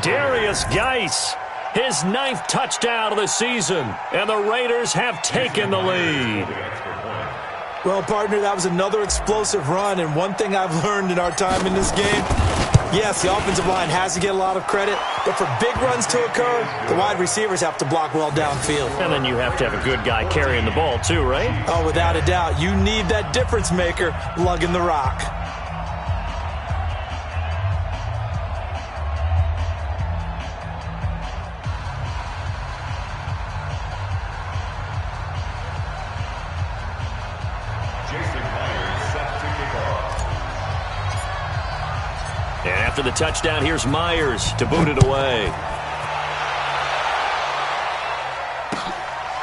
Darius Geis, his 9th touchdown of the season. And the Raiders have taken the lead. Well, partner, that was another explosive run. And one thing I've learned in our time in this game, yes, the offensive line has to get a lot of credit, but for big runs to occur, the wide receivers have to block well downfield. And then you have to have a good guy carrying the ball too, right? Oh, without a doubt. You need that difference maker lugging the rock. And after the touchdown, here's Myers to boot it away.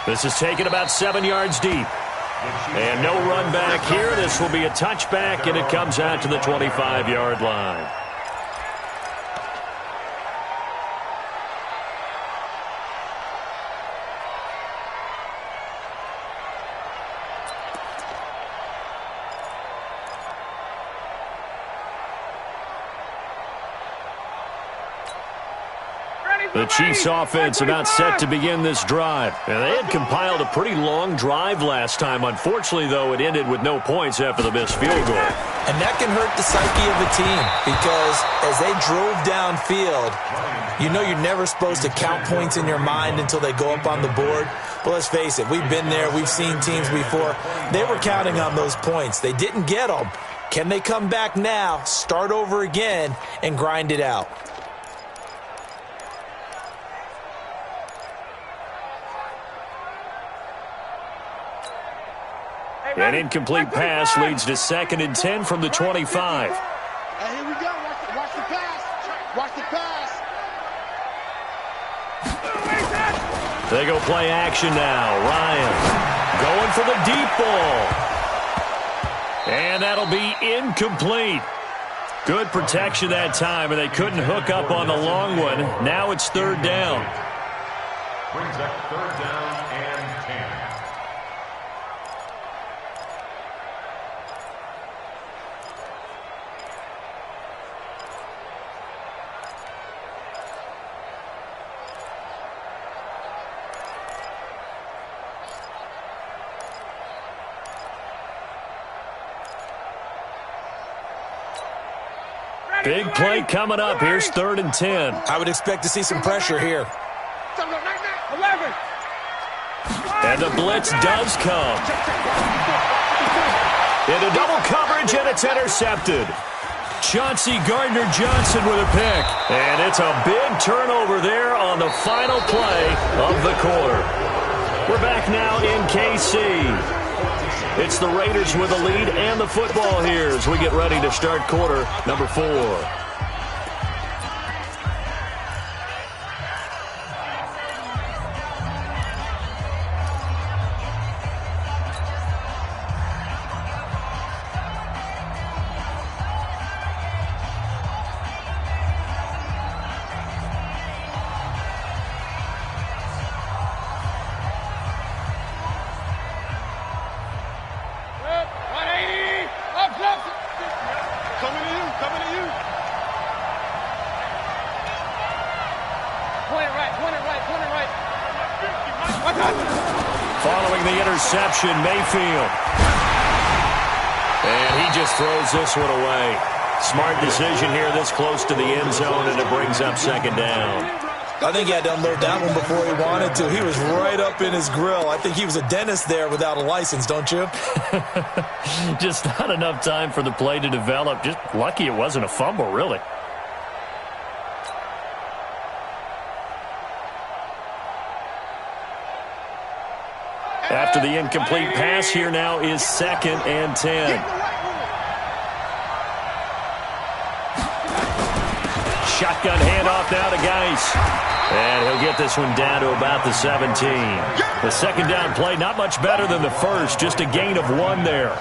This is taken about 7 yards deep. And no run back here. This will be a touchback, and it comes out to the 25-yard line. The Chiefs offense about set to begin this drive. And they had compiled a pretty long drive last time. Unfortunately, though, it ended with no points after the missed field goal. And that can hurt the psyche of a team because as they drove downfield, you know you're never supposed to count points in your mind until they go up on the board. But let's face it, we've been there. We've seen teams before. They were counting on those points. They didn't get them. Can they come back now, start over again, and grind it out? An incomplete pass leads to 2nd and 10 from the 25. Here we go. Watch the pass. Watch the pass. They go play action now. Ryan going for the deep ball. And that'll be incomplete. Good protection that time, and they couldn't hook up on the long one. Now it's 3rd down. Brings up 3rd down and 10. Big play coming up. Here's 3rd and 10. I would expect to see some pressure here. 11. And the blitz does come. Into double coverage, and it's intercepted. Chauncey Gardner-Johnson with a pick. And it's a big turnover there on the final play of the quarter. We're back now in KC. It's the Raiders with the lead and the football here as we get ready to start quarter number 4. Following the interception, Mayfield. And he just throws this one away. Smart decision here this close to the end zone, and it brings up 2nd down. I think he had to unload that one before he wanted to. He was right up in his grill. I think he was a dentist there without a license, don't you? Just not enough time for the play to develop. Just lucky it wasn't a fumble, really. After the incomplete pass, here now is 2nd and 10. Shotgun handoff now to Geis. And he'll get this one down to about the 17. The 2nd down play, not much better than the first, just a gain of 1 there.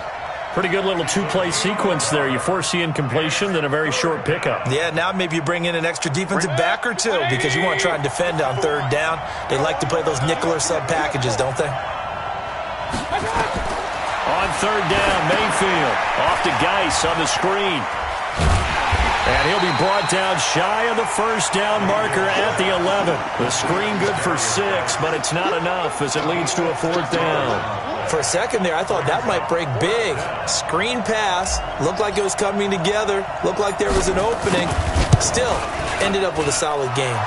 Pretty good little 2-play sequence there. You force the incompletion, then a very short pickup. Yeah, now maybe you bring in an extra defensive back or 2 because you want to try and defend on 3rd down. They like to play those nickel or sub packages, don't they? On 3rd down, Mayfield off to Geis on the screen. And he'll be brought down shy of the 1st down marker at the 11. The screen good for 6, but it's not enough as it leads to a 4th down. For a second there, I thought that might break big. Screen pass. Looked like it was coming together. Looked like there was an opening. Still, ended up with a solid game.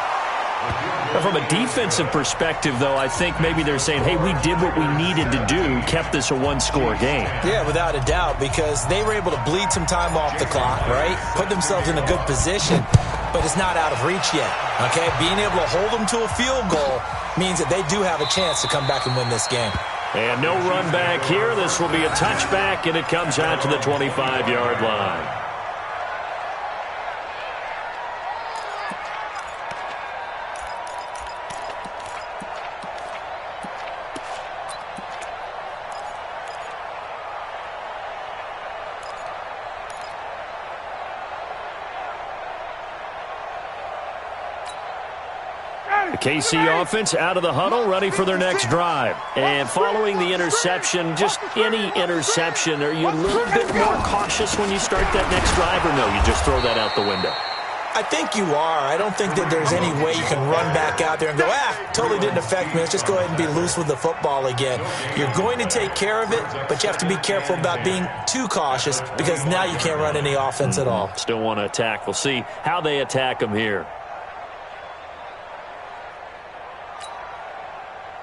From a defensive perspective, though, I think maybe they're saying, hey, we did what we needed to do, kept this a 1-score game. Yeah, without a doubt, because they were able to bleed some time off the clock, right? Put themselves in a good position, but it's not out of reach yet, okay? Being able to hold them to a field goal means that they do have a chance to come back and win this game. And no run back here. This will be a touchback, and it comes out to the 25-yard line. The KC offense out of the huddle, ready for their next drive. And following the interception, just any interception, are you a little bit more cautious when you start that next drive, or no, you just throw that out the window? I think you are. I don't think that there's any way you can run back out there and go, totally didn't affect me. Let's just go ahead and be loose with the football again. You're going to take care of it, but you have to be careful about being too cautious because now you can't run any offense at all. Still want to attack. We'll see how they attack them here.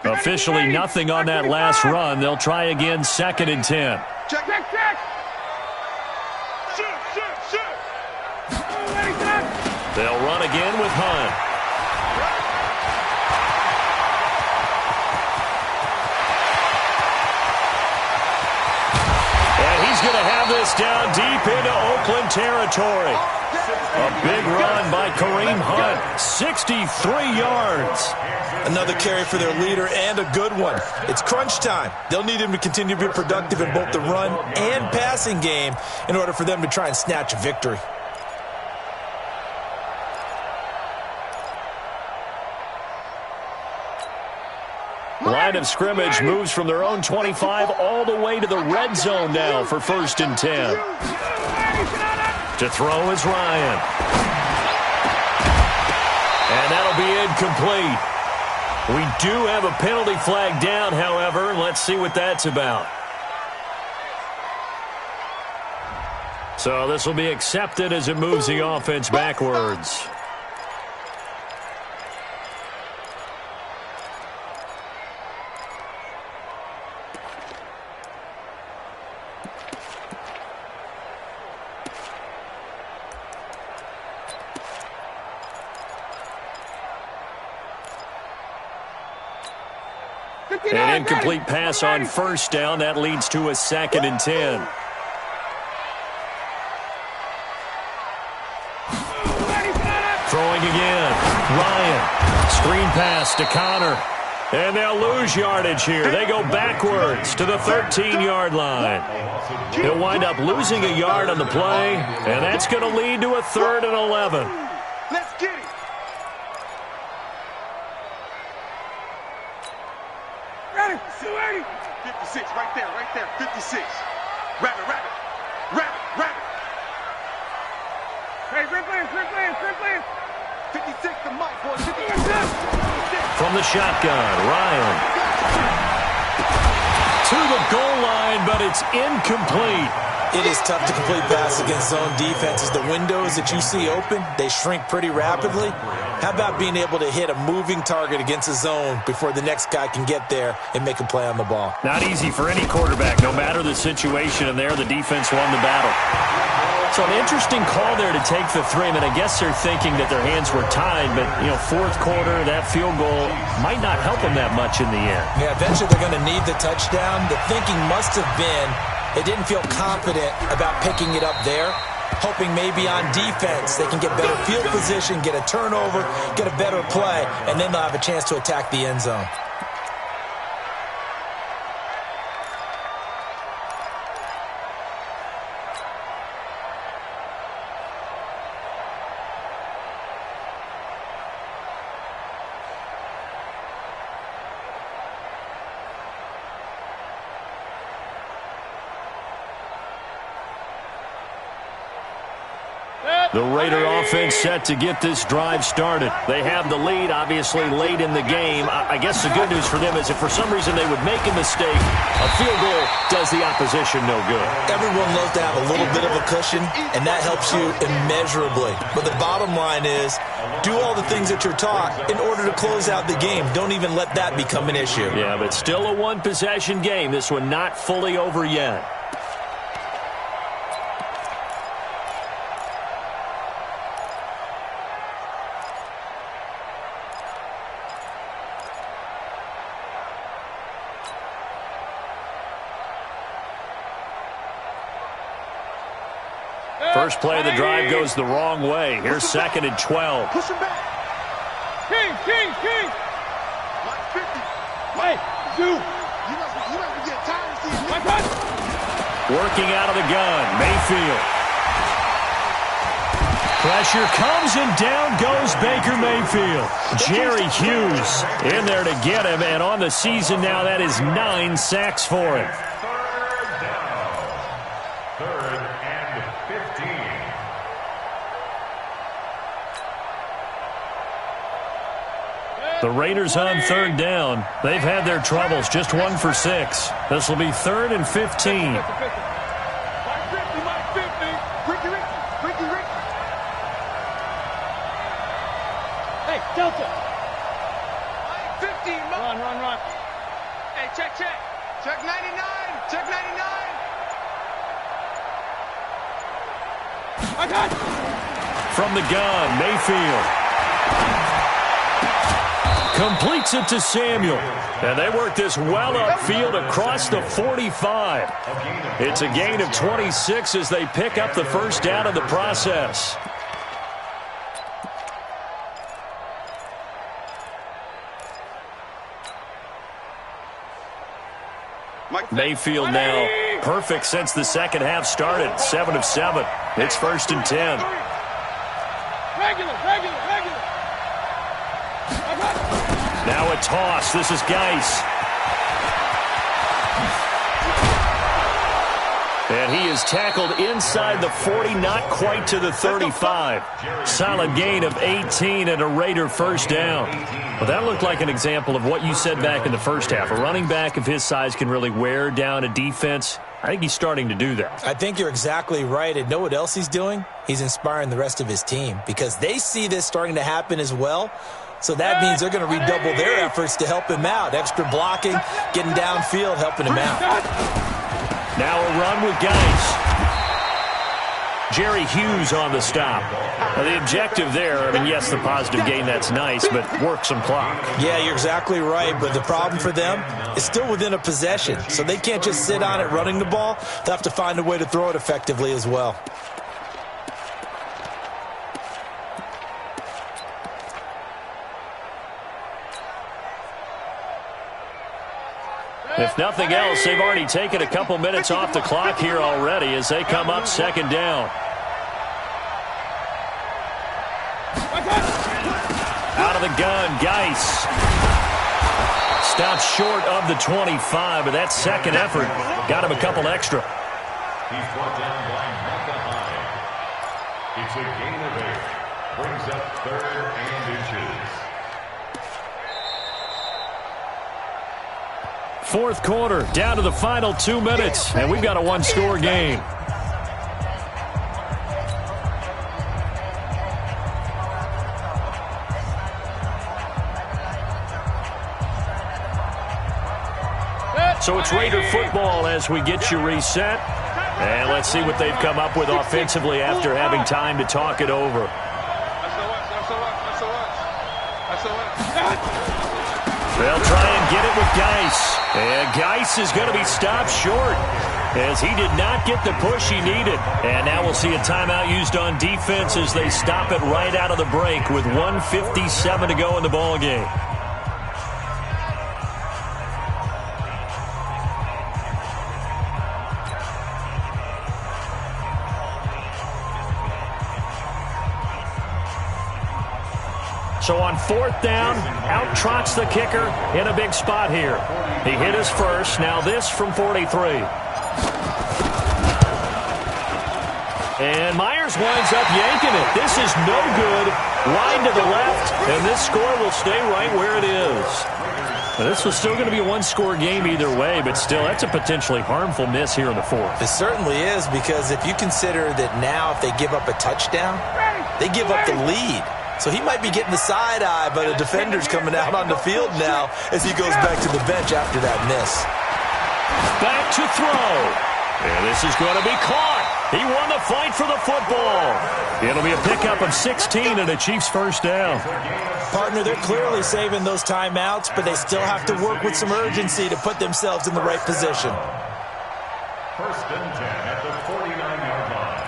Officially nothing on that last run. They'll try again, 2nd and 10. Check. Shoot. They'll run again with Hunt. this down deep into Oakland territory. A big run by Kareem Hunt, 63 yards. Another carry for their leader and a good one. It's crunch time. They'll need him to continue to be productive in both the run and passing game in order for them to try and snatch a victory. Line of scrimmage moves from their own 25 all the way to the red zone now for 1st and 10. To throw is Ryan. And that'll be incomplete. We do have a penalty flag down, however. Let's see what that's about. So this will be accepted as it moves the offense backwards. An incomplete pass on 1st down. That leads to a 2nd and 10. Throwing again. Ryan. Screen pass to Connor. And they'll lose yardage here. They go backwards to the 13-yard line. They'll wind up losing a yard on the play, and that's going to lead to a 3rd and 11. Let's get it. Ready? 56, right there, 56. Rabbit. Hey, grip in. 56 to Mike, boys. 56. From the shotgun, Ryan. To the goal line, but it's incomplete. It is tough to complete passes against zone defenses. The windows that you see open, they shrink pretty rapidly. How about being able to hit a moving target against a zone before the next guy can get there and make a play on the ball? Not easy for any quarterback, no matter the situation, and there the defense won the battle. So an interesting call there to take the 3. I mean, I guess they're thinking that their hands were tied, but, 4th quarter, that field goal might not help them that much in the end. Yeah, eventually they're going to need the touchdown. The thinking must have been they didn't feel confident about picking it up there, hoping maybe on defense they can get better field position, get a turnover, get a better play, and then they'll have a chance to attack the end zone. The Raider offense set to get this drive started. They have the lead, obviously, late in the game. I guess the good news for them is if for some reason they would make a mistake, a field goal does the opposition no good. Everyone loves to have a little bit of a cushion, and that helps you immeasurably. But the bottom line is, do all the things that you're taught in order to close out the game. Don't even let that become an issue. Yeah, but still a one-possession game. This one not fully over yet. First play of the drive goes the wrong way. Here's 2nd and 12. Push him back. King. Like 50. Wait, you. You must be getting tired of seeing me. Working out of the gun, Mayfield. Pressure comes and down goes Baker Mayfield. Jerry Hughes in there to get him, and on the season now that is 9 sacks for him. The Raiders on 3rd down. They've had their troubles, just 1 for 6. This will be 3rd and 15. Hey, Delta. 15. Run. Hey, check. Check 99. Check 99. I got it. From the gun, Mayfield. Completes it to Samuel. And they work this well upfield across the 45. It's a gain of 26 as they pick up the first down in the process. Mayfield now perfect since the second half started. 7 of 7. It's 1st and 10. Now a toss. This is Geis. And he is tackled inside the 40, not quite to the 35. Solid gain of 18 and a Raider first down. Well, that looked like an example of what you said back in the first half. A running back of his size can really wear down a defense. I think he's starting to do that. I think you're exactly right. And know what else he's doing? He's inspiring the rest of his team because they see this starting to happen as well. So that means they're going to redouble their efforts to help him out. Extra blocking, getting downfield, helping him out. Now a run with Geis. Jerry Hughes on the stop. Now the objective there, I mean, yes, the positive gain, that's nice, but work some clock. Yeah, you're exactly right, but the problem for them is still within a possession. So they can't just sit on it running the ball. They'll have to find a way to throw it effectively as well. If nothing else, they've already taken a couple minutes off the clock here already as they come up second down. Out of the gun, Geis. Stopped short of the 25, but that second effort got him a couple extra. He's brought down by Micah Hyde. It's a gain of 8. Brings up 3rd and inches. Fourth quarter, down to the final 2 minutes, and we've got a one-score game. So it's Raider football as we get you reset. And let's see what they've come up with offensively after having time to talk it over. They'll try and get it with Geis. And Geis is going to be stopped short as he did not get the push he needed. And now we'll see a timeout used on defense as they stop it right out of the break with 1:57 to go in the ball game. So on 4th down, out trots the kicker in a big spot here. He hit his first. Now this from 43. And Myers winds up yanking it. This is no good. Wide to the left, and this score will stay right where it is. Now, this was still going to be a one-score game either way, but still, that's a potentially harmful miss here in the 4th. It certainly is, because if you consider that now if they give up a touchdown, they give up the lead. So he might be getting the side eye, but a defender's coming out on the field now as he goes back to the bench after that miss. Back to throw. And this is going to be caught. He won the fight for the football. It'll be a pickup of 16 and a Chiefs first down. Partner, they're clearly saving those timeouts, but they still have to work with some urgency to put themselves in the right position. 1st and 10 at the 49-yard line.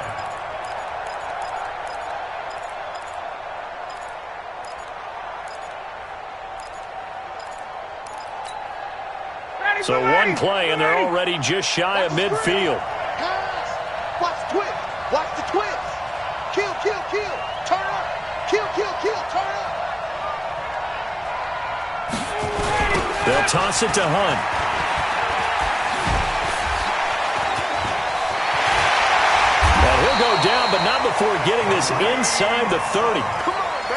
So one play, and they're already just shy of midfield. Watch the twist. Watch the twist. Kill, kill, kill. Turn up. Kill, kill, kill. Turn up. They'll toss it to Hunt. And he'll go down, but not before getting this inside the 30.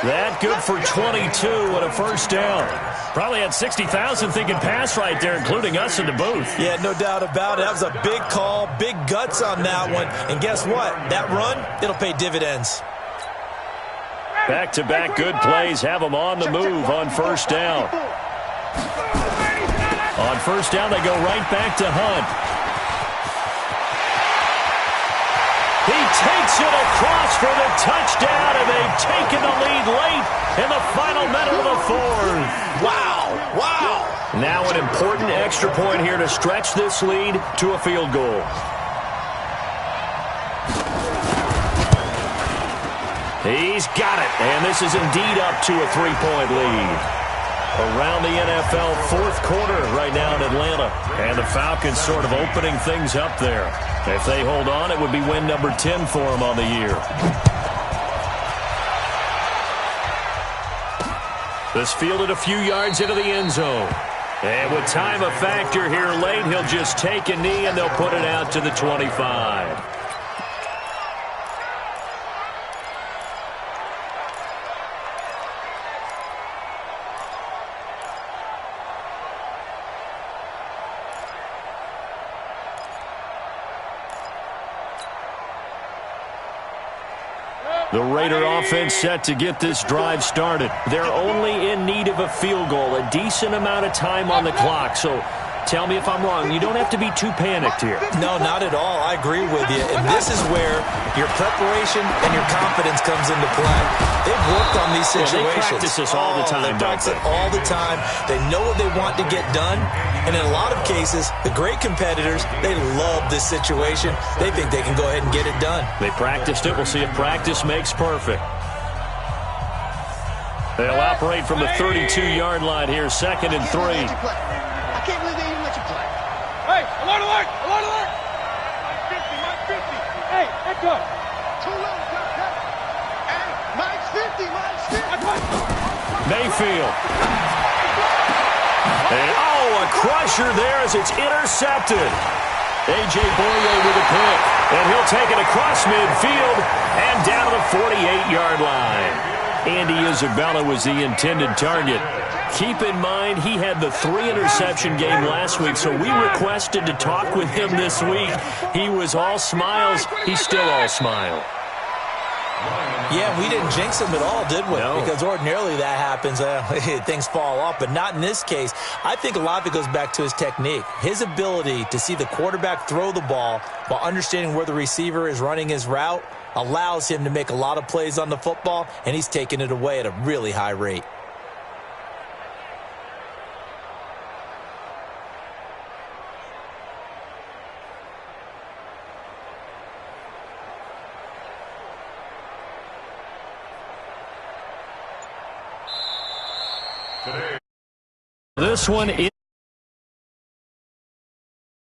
That good for 22 and a first down. Probably had 60,000 thinking pass right there, including us in the booth. Yeah, no doubt about it. That was a big call, big guts on that one. And guess what? That run, it'll pay dividends. Back-to-back good plays have them on the move on first down. On first down, they go right back to Hunt. He takes it across for the touchdown, and they've taken the lead late in the final minute of the fourth. Wow. Wow. Now an important extra point here to stretch this lead to a field goal. He's got it, and this is indeed up to a 3-point lead. Around the NFL fourth quarter right now in Atlanta, and the Falcons sort of opening things up there. If they hold on, it would be win number 10 for them on the year. This fielded a few yards into the end zone. And with time a factor here late, he'll just take a knee and they'll put it out to the 25. The Raider offense set to get this drive started. They're only in need of a field goal, a decent amount of time on the clock. So tell me if I'm wrong. You don't have to be too panicked here. No, not at all. I agree with you. And this is where your preparation and your confidence comes into play. They've worked on these situations. They practice this all the time. They practice it all the time. They know what they want to get done. And in a lot of cases, the great competitors, they love this situation. They think they can go ahead and get it done. They practiced it. We'll see if practice makes perfect. They'll operate from the 32-yard line here, 2nd and 3. I can't believe they even let you play. Hey, alert, alert, alert, alert. Mike 50, Mike 50. Hey, echo. Too low, Hey, Mike's 50, Mike's 50. Mayfield. And, a crusher there as it's intercepted. A.J. Boye with a pick. And he'll take it across midfield and down to the 48-yard line. Andy Isabella was the intended target. Keep in mind, he had the 3-interception game last week, so we requested to talk with him this week. He was all smiles. He's still all smile. Yeah, we didn't jinx him at all, did we? No. Because ordinarily that happens. Things fall off, but not in this case. I think a lot of it goes back to his technique. His ability to see the quarterback throw the ball while understanding where the receiver is running his route allows him to make a lot of plays on the football, and he's taking it away at a really high rate. This one is